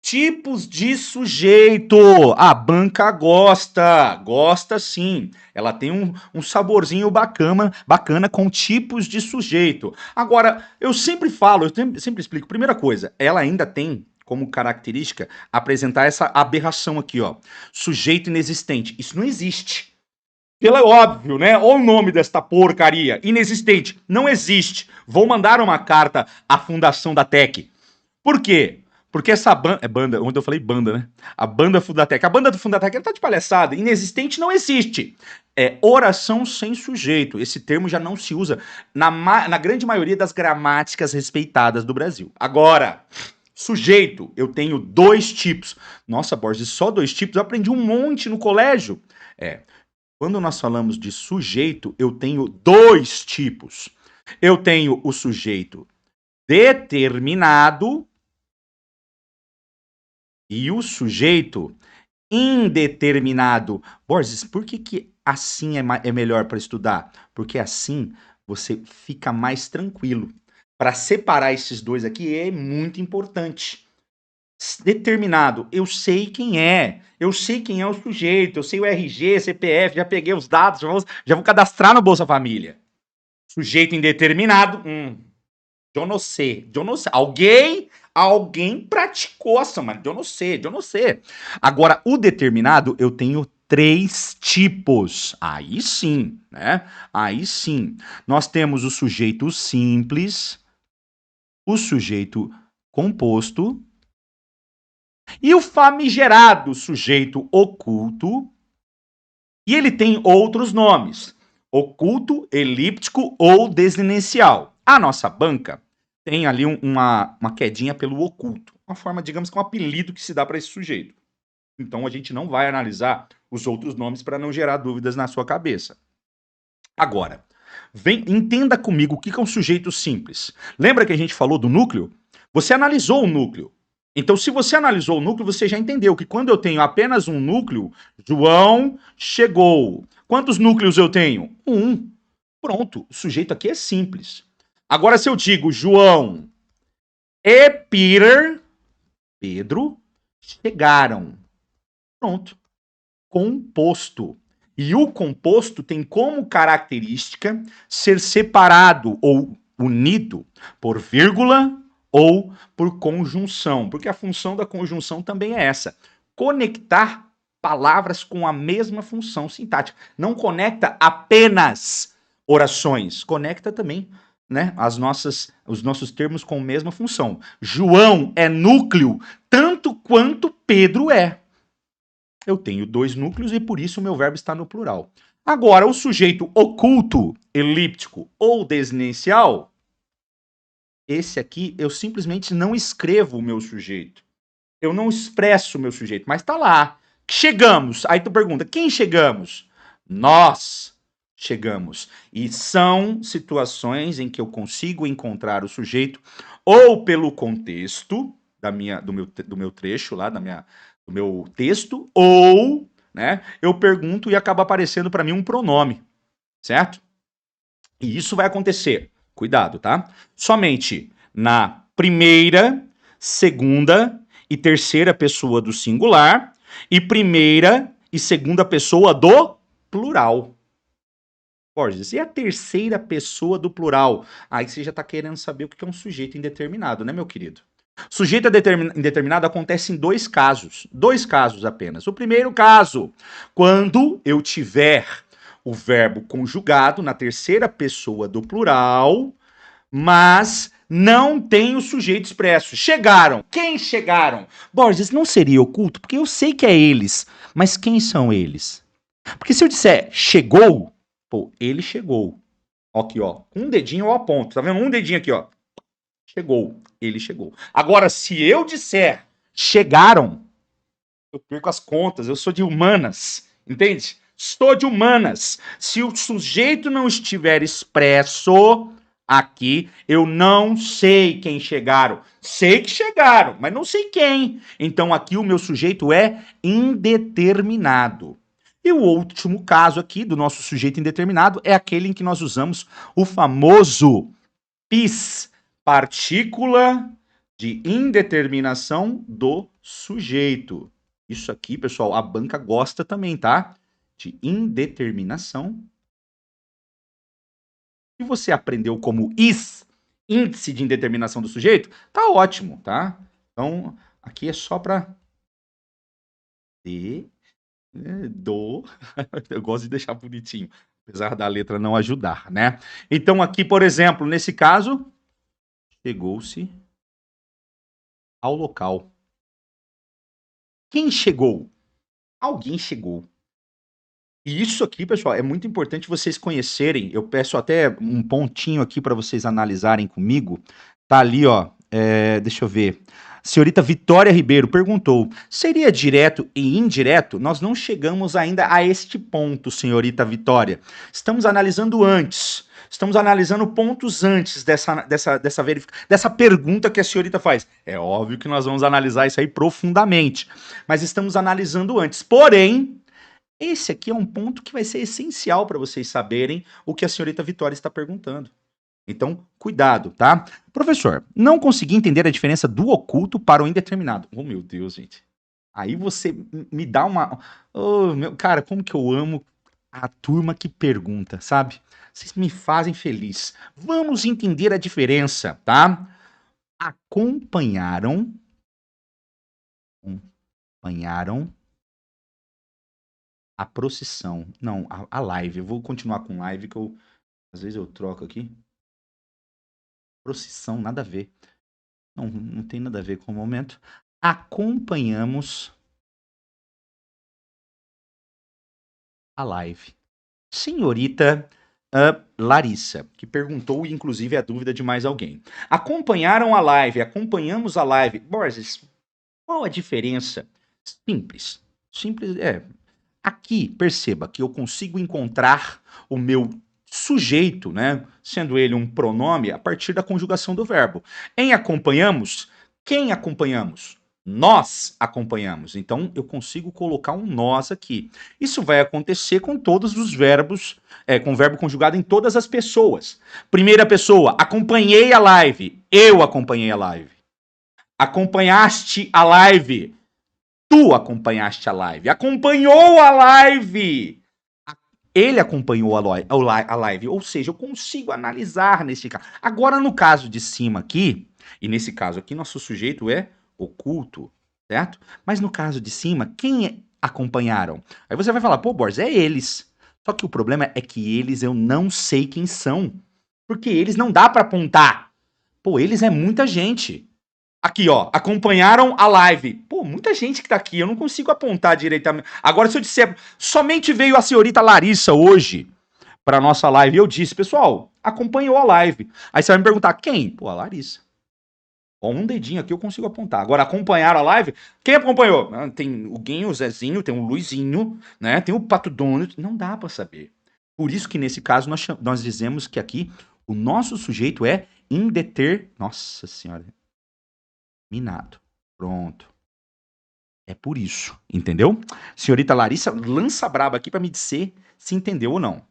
Tipos de sujeito. A banca gosta sim. Ela tem um saborzinho bacana com tipos de sujeito. Agora, eu sempre falo, sempre explico. Primeira coisa, ela ainda tem como característica apresentar essa aberração aqui, ó. Sujeito inexistente. Isso não existe. Pelo óbvio, né? Olha o nome desta porcaria. Inexistente. Não existe. Vou mandar uma carta à fundação da TEC. Por quê? Porque essa banda. É banda, onde eu falei banda, né? A banda Fundatec. A banda do Fundatec tá de palhaçada. Inexistente não existe. É oração sem sujeito. Esse termo já não se usa na grande maioria das gramáticas respeitadas do Brasil. Agora, sujeito, eu tenho 2 tipos. Nossa, Borges, só 2 tipos? Eu aprendi um monte no colégio. Quando nós falamos de sujeito, eu tenho 2 tipos. Eu tenho o sujeito determinado e o sujeito indeterminado. Borges, por que assim é melhor para estudar? Porque assim você fica mais tranquilo. Para separar esses 2 aqui é muito importante. Determinado, eu sei quem é. Eu sei quem é o sujeito. Eu sei o RG, CPF, já peguei os dados, já vou cadastrar no Bolsa Família. Sujeito indeterminado, eu não sei. Alguém praticou essa, mano. Eu não sei. Agora, o determinado, eu tenho 3 tipos. Aí sim, né? Aí sim. Nós temos o sujeito simples, o sujeito composto e o famigerado sujeito oculto. E ele tem outros nomes: oculto, elíptico ou desinencial. A nossa banca tem ali uma quedinha pelo oculto. Uma forma, digamos que um apelido que se dá para esse sujeito. Então a gente não vai analisar os outros nomes para não gerar dúvidas na sua cabeça. Agora, entenda comigo o que é um sujeito simples. Lembra que a gente falou do núcleo? Você analisou o núcleo. Então, se você analisou o núcleo, você já entendeu que quando eu tenho apenas um núcleo, João chegou. Quantos núcleos eu tenho? 1. Pronto, o sujeito aqui é simples. Agora, se eu digo João e Pedro chegaram. Pronto. Composto. E o composto tem como característica ser separado ou unido por vírgula ou por conjunção, porque a função da conjunção também é essa: conectar palavras com a mesma função sintática. Não conecta apenas orações, conecta também, né, os nossos termos com a mesma função. João é núcleo tanto quanto Pedro é. Eu tenho 2 núcleos e por isso o meu verbo está no plural. Agora, o sujeito oculto, elíptico ou desinencial, esse aqui eu simplesmente não escrevo o meu sujeito. Eu não expresso o meu sujeito, mas tá lá. Chegamos. Aí tu pergunta, quem chegamos? Nós chegamos. E são situações em que eu consigo encontrar o sujeito ou pelo contexto do meu trecho lá, do meu texto, ou, né, eu pergunto e acaba aparecendo para mim um pronome, certo? E isso vai acontecer, cuidado, tá? Somente na primeira, segunda e terceira pessoa do singular e primeira e segunda pessoa do plural. Borges, e a terceira pessoa do plural? Aí você já tá querendo saber o que é um sujeito indeterminado, né, meu querido? Sujeito indeterminado acontece em 2 casos. 2 casos apenas. O primeiro caso, quando eu tiver o verbo conjugado na terceira pessoa do plural, mas não tem o sujeito expresso. Chegaram. Quem chegaram? Borges, não seria oculto? Porque eu sei que é eles. Mas quem são eles? Porque se eu disser chegou, pô, ele chegou. Aqui, ó. Com um dedinho eu aponto. Tá vendo? Um dedinho aqui, ó. Chegou. Ele chegou. Agora, se eu disser chegaram, eu perco as contas. Eu sou de humanas. Entende? Estou de humanas. Se o sujeito não estiver expresso aqui, eu não sei quem chegaram. Sei que chegaram, mas não sei quem. Então, aqui o meu sujeito é indeterminado. E o último caso aqui do nosso sujeito indeterminado é aquele em que nós usamos o famoso PIS, partícula de indeterminação do sujeito. Isso aqui, pessoal, a banca gosta também, tá? De indeterminação. Se você aprendeu como índice de indeterminação do sujeito, tá ótimo, tá? Então, aqui é só para eu gosto de deixar bonitinho, apesar da letra não ajudar, né? Então, aqui, por exemplo, nesse caso, chegou-se ao local. Quem chegou? Alguém chegou. E isso aqui, pessoal, é muito importante vocês conhecerem. Eu peço até um pontinho aqui para vocês analisarem comigo. Tá ali, ó. Deixa eu ver. Senhorita Vitória Ribeiro perguntou: seria direto e indireto? Nós não chegamos ainda a este ponto, senhorita Vitória. Estamos analisando antes. Estamos analisando pontos antes dessa pergunta que a senhorita faz. É óbvio que nós vamos analisar isso aí profundamente, mas estamos analisando antes. Porém, esse aqui é um ponto que vai ser essencial para vocês saberem o que a senhorita Vitória está perguntando. Então, cuidado, tá? Professor, não consegui entender a diferença do oculto para o indeterminado. Oh, meu Deus, gente. Aí você me dá uma... Oh, meu... Cara, como que eu amo a turma que pergunta, sabe? Vocês me fazem feliz. Vamos entender a diferença, tá? Acompanharam a procissão. Não, a live. Eu vou continuar com live, que eu às vezes eu troco aqui. Procissão, nada a ver. Não tem nada a ver com o momento. Acompanhamos a live. Senhorita Larissa, que perguntou, inclusive, a dúvida de mais alguém. Acompanharam a live, acompanhamos a live. Borges, qual a diferença? Simples. Simples, Aqui, perceba que eu consigo encontrar o meu sujeito, né, sendo ele um pronome, a partir da conjugação do verbo. Em acompanhamos, quem acompanhamos? Nós acompanhamos. Então, eu consigo colocar um nós aqui. Isso vai acontecer com todos os verbos, com o verbo conjugado em todas as pessoas. Primeira pessoa, acompanhei a live. Eu acompanhei a live. Acompanhaste a live. Tu acompanhaste a live. Acompanhou a live. Ele acompanhou a live. Ou seja, eu consigo analisar nesse caso. Agora, no caso de cima aqui, e nesse caso aqui, nosso sujeito é oculto, certo? Mas no caso de cima, quem acompanharam? Aí você vai falar, pô, Borges, é eles. Só que o problema é que eles eu não sei quem são. Porque eles não dá para apontar. Pô, eles é muita gente. Aqui, ó, acompanharam a live. Pô, muita gente que tá aqui, eu não consigo apontar direitamente. Agora, se eu disser, somente veio a senhorita Larissa hoje pra nossa live, e eu disse, pessoal, acompanhou a live. Aí você vai me perguntar, quem? Pô, a Larissa. Com um dedinho aqui eu consigo apontar. Agora, acompanharam a live? Quem acompanhou? Tem o Guinho, o Zezinho, tem o Luizinho, né? Tem o Pato Donald. Não dá pra saber. Por isso que, nesse caso, nós dizemos que aqui o nosso sujeito é Nossa Senhora. Minado. Pronto. É por isso, entendeu? Senhorita Larissa, lança braba aqui para me dizer se entendeu ou não.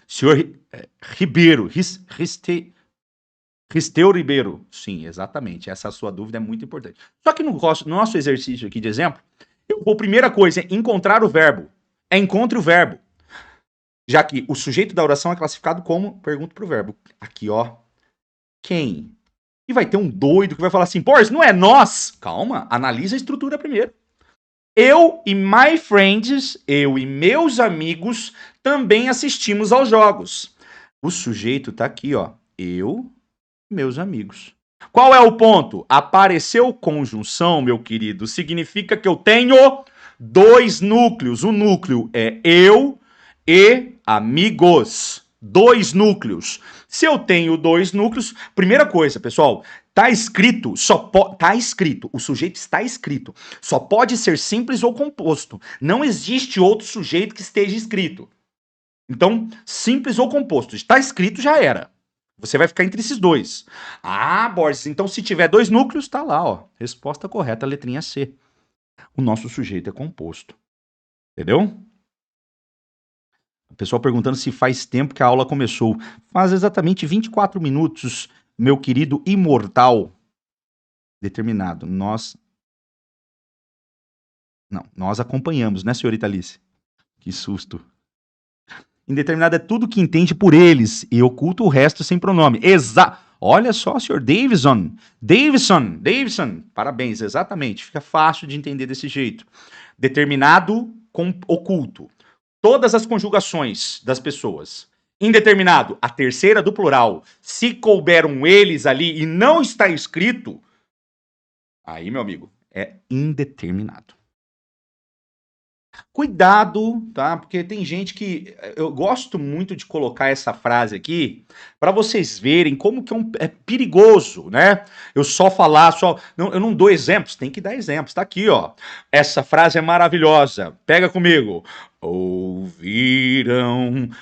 Senhor Ribeiro, Risteu Ribeiro. Sim, exatamente. Essa sua dúvida é muito importante. Só que no nosso exercício aqui de exemplo, eu vou, primeira coisa, encontrar o verbo. Encontre o verbo. Já que o sujeito da oração é classificado como, pergunto pro verbo. Aqui, ó. Quem? E vai ter um doido que vai falar assim, pô, isso não é nós. Calma, analisa a estrutura primeiro. Eu e my friends, eu e meus amigos, também assistimos aos jogos. O sujeito tá aqui, ó. Eu e meus amigos. Qual é o ponto? Apareceu conjunção, meu querido, significa que eu tenho dois núcleos. O núcleo é eu e amigos. Dois núcleos. Se eu tenho dois núcleos, primeira coisa, pessoal, tá escrito, tá escrito, o sujeito está escrito. Só pode ser simples ou composto. Não existe outro sujeito que esteja escrito. Então, simples ou composto. Está escrito, já era. Você vai ficar entre esses dois. Ah, Borges, então se tiver dois núcleos, tá lá, ó. Resposta correta, letrinha C. O nosso sujeito é composto. Entendeu? O pessoal perguntando se faz tempo que a aula começou. Faz exatamente 24 minutos, meu querido imortal. Determinado. Nós acompanhamos, né, senhorita Alice? Que susto. Indeterminado é tudo que entende por eles e oculta o resto sem pronome. Olha só, senhor Davidson. Davidson. Parabéns, exatamente. Fica fácil de entender desse jeito. Determinado com oculto. Todas as conjugações das pessoas. Indeterminado, a terceira do plural. Se couberam eles ali e não está escrito, aí, meu amigo, é indeterminado. Cuidado, tá? Porque tem gente que eu gosto muito de colocar essa frase aqui para vocês verem como que é perigoso, né? Eu só falar, eu não dou exemplos, tem que dar exemplos. Tá aqui, ó. Essa frase é maravilhosa. Pega comigo. Ouviram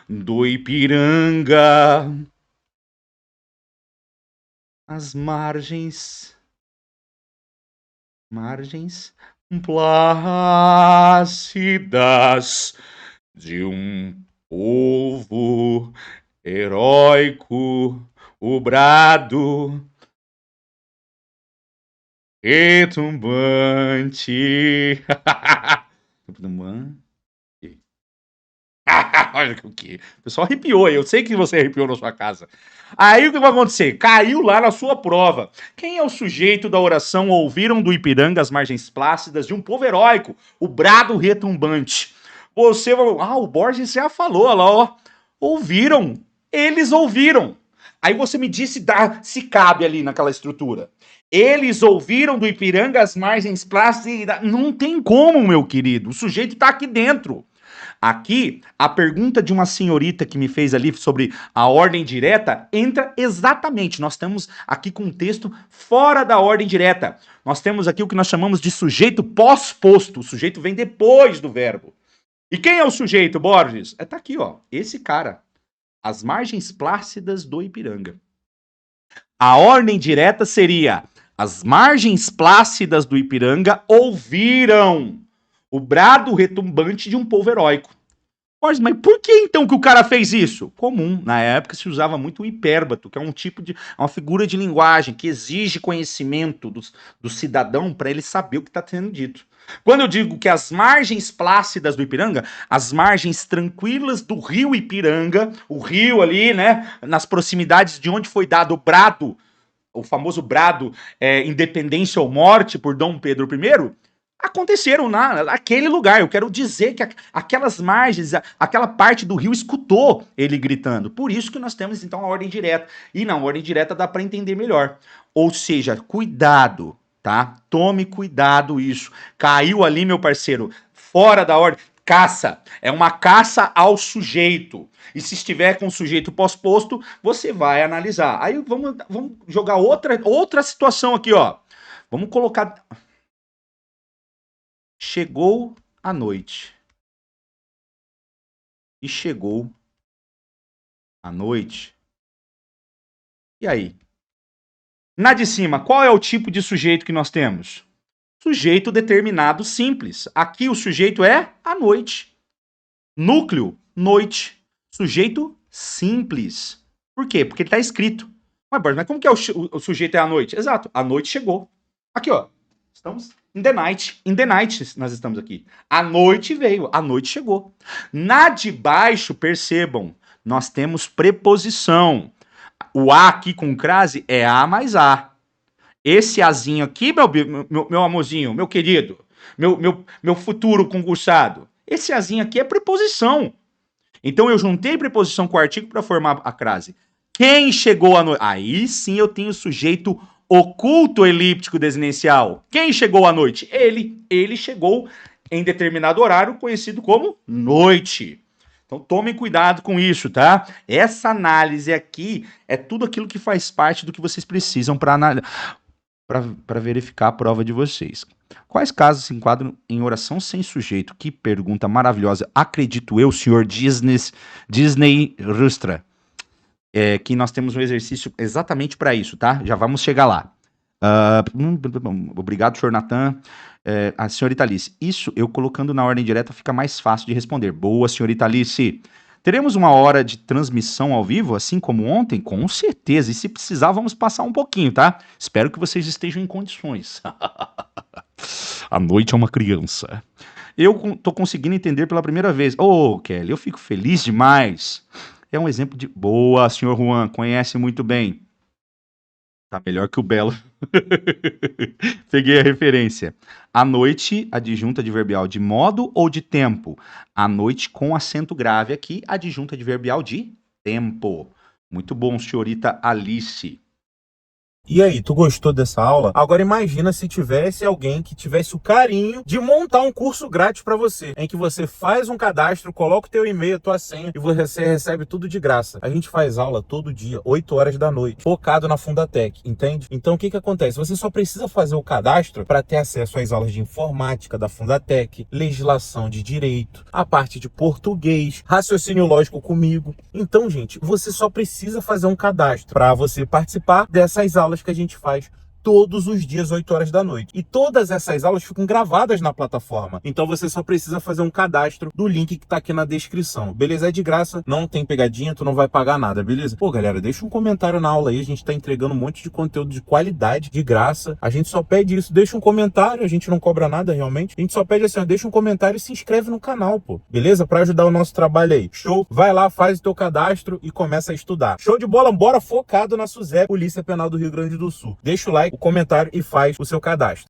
do Ipiranga as margens plácidas de um povo heróico, o brado retumbante. Olha o que. O pessoal arrepiou, eu sei que você arrepiou na sua casa. Aí o que vai acontecer? Caiu lá na sua prova. Quem é o sujeito da oração ouviram do Ipiranga as margens plácidas de um povo heróico, o brado retumbante? Você vai... o Borges já falou, olha lá, ó. Ouviram. Eles ouviram. Aí você me disse se cabe ali naquela estrutura. Eles ouviram do Ipiranga as margens plácidas. Não tem como, meu querido. O sujeito está aqui dentro. Aqui, a pergunta de uma senhorita que me fez ali sobre a ordem direta entra exatamente. Nós estamos aqui com um texto fora da ordem direta. Nós temos aqui o que nós chamamos de sujeito pós-posto. O sujeito vem depois do verbo. E quem é o sujeito, Borges? Tá aqui, ó. Esse cara. As margens plácidas do Ipiranga. A ordem direta seria: as margens plácidas do Ipiranga ouviram o brado retumbante de um povo heróico. Mas por que então que o cara fez isso? Comum, na época se usava muito o hipérbato, que é um tipo de, uma figura de linguagem que exige conhecimento do cidadão para ele saber o que está sendo dito. Quando eu digo que as margens plácidas do Ipiranga, as margens tranquilas do rio Ipiranga, o rio ali, né, nas proximidades de onde foi dado o brado, o famoso brado Independência ou Morte por Dom Pedro I, aconteceram naquele lugar. Eu quero dizer que aquelas margens, aquela parte do rio escutou ele gritando. Por isso que nós temos então a ordem direta. E na ordem direta dá para entender melhor. Ou seja, cuidado, tá? Tome cuidado isso. Caiu ali, meu parceiro, fora da ordem. Caça. É uma caça ao sujeito. E se estiver com o sujeito pós-posto, você vai analisar. Aí vamos jogar outra situação aqui, ó. Vamos colocar... Chegou a noite. E chegou a noite. E aí? Na de cima, qual é o tipo de sujeito que nós temos? Sujeito determinado simples. Aqui o sujeito é a noite. Núcleo, noite. Sujeito simples. Por quê? Porque ele está escrito. Mas como que é o sujeito é a noite? Exato, a noite chegou. Aqui, ó. Estamos in the night. In the night nós estamos aqui. A noite veio, a noite chegou. Na de baixo, percebam, nós temos preposição. O A aqui com crase é A mais A. Esse Azinho aqui, meu amorzinho, meu querido, meu futuro concursado, esse Azinho aqui é preposição. Então eu juntei preposição com artigo para formar a crase. Quem chegou à noite? Aí sim eu tenho o sujeito oculto elíptico desinencial. Quem chegou à noite? Ele. Ele chegou em determinado horário, conhecido como noite. Então tomem cuidado com isso, tá? Essa análise aqui é tudo aquilo que faz parte do que vocês precisam para verificar a prova de vocês. Quais casos se enquadram em oração sem sujeito? Que pergunta maravilhosa. Acredito eu, senhor Disney Rustra. Que nós temos um exercício exatamente para isso, tá? Já vamos chegar lá. Obrigado, senhor Natan. A senhorita Alice, isso eu colocando na ordem direta fica mais fácil de responder. Boa, senhorita Alice. Teremos uma hora de transmissão ao vivo, assim como ontem? Com certeza. E se precisar, vamos passar um pouquinho, tá? Espero que vocês estejam em condições. A noite é uma criança. Eu tô conseguindo entender pela primeira vez. Ô, Kelly, eu fico feliz demais. É um exemplo de... Boa, senhor Juan, conhece muito bem. Tá melhor que o Belo. Peguei a referência. À noite, adjunta adverbial de modo ou de tempo? À noite com acento grave aqui, adjunta adverbial de tempo. Muito bom, senhorita Alice. E aí, tu gostou dessa aula? Agora imagina se tivesse alguém que tivesse o carinho de montar um curso grátis para você, em que você faz um cadastro, coloca o teu e-mail, tua senha e você recebe tudo de graça. A gente faz aula todo dia, 8 horas da noite, focado na Fundatec, entende? Então o que que acontece? Você só precisa fazer o cadastro para ter acesso às aulas de informática da Fundatec, legislação de direito, a parte de português, raciocínio lógico comigo. Então, gente, você só precisa fazer um cadastro para você participar dessas aulas que a gente faz todos os dias, 8 horas da noite. E todas essas aulas ficam gravadas na plataforma. Então você só precisa fazer um cadastro do link que tá aqui na descrição. Beleza? É de graça, não tem pegadinha, tu não vai pagar nada, beleza? Pô, galera, deixa um comentário na aula aí. A gente tá entregando um monte de conteúdo de qualidade, de graça. A gente só pede isso. Deixa um comentário, a gente não cobra nada realmente. A gente só pede assim, ó, deixa um comentário e se inscreve no canal, pô. Beleza? Pra ajudar o nosso trabalho aí. Show? Vai lá, faz o teu cadastro e começa a estudar. Show de bola? Bora focado na SUSEP, Polícia Penal do Rio Grande do Sul. Deixa o like, o comentário e faz o seu cadastro.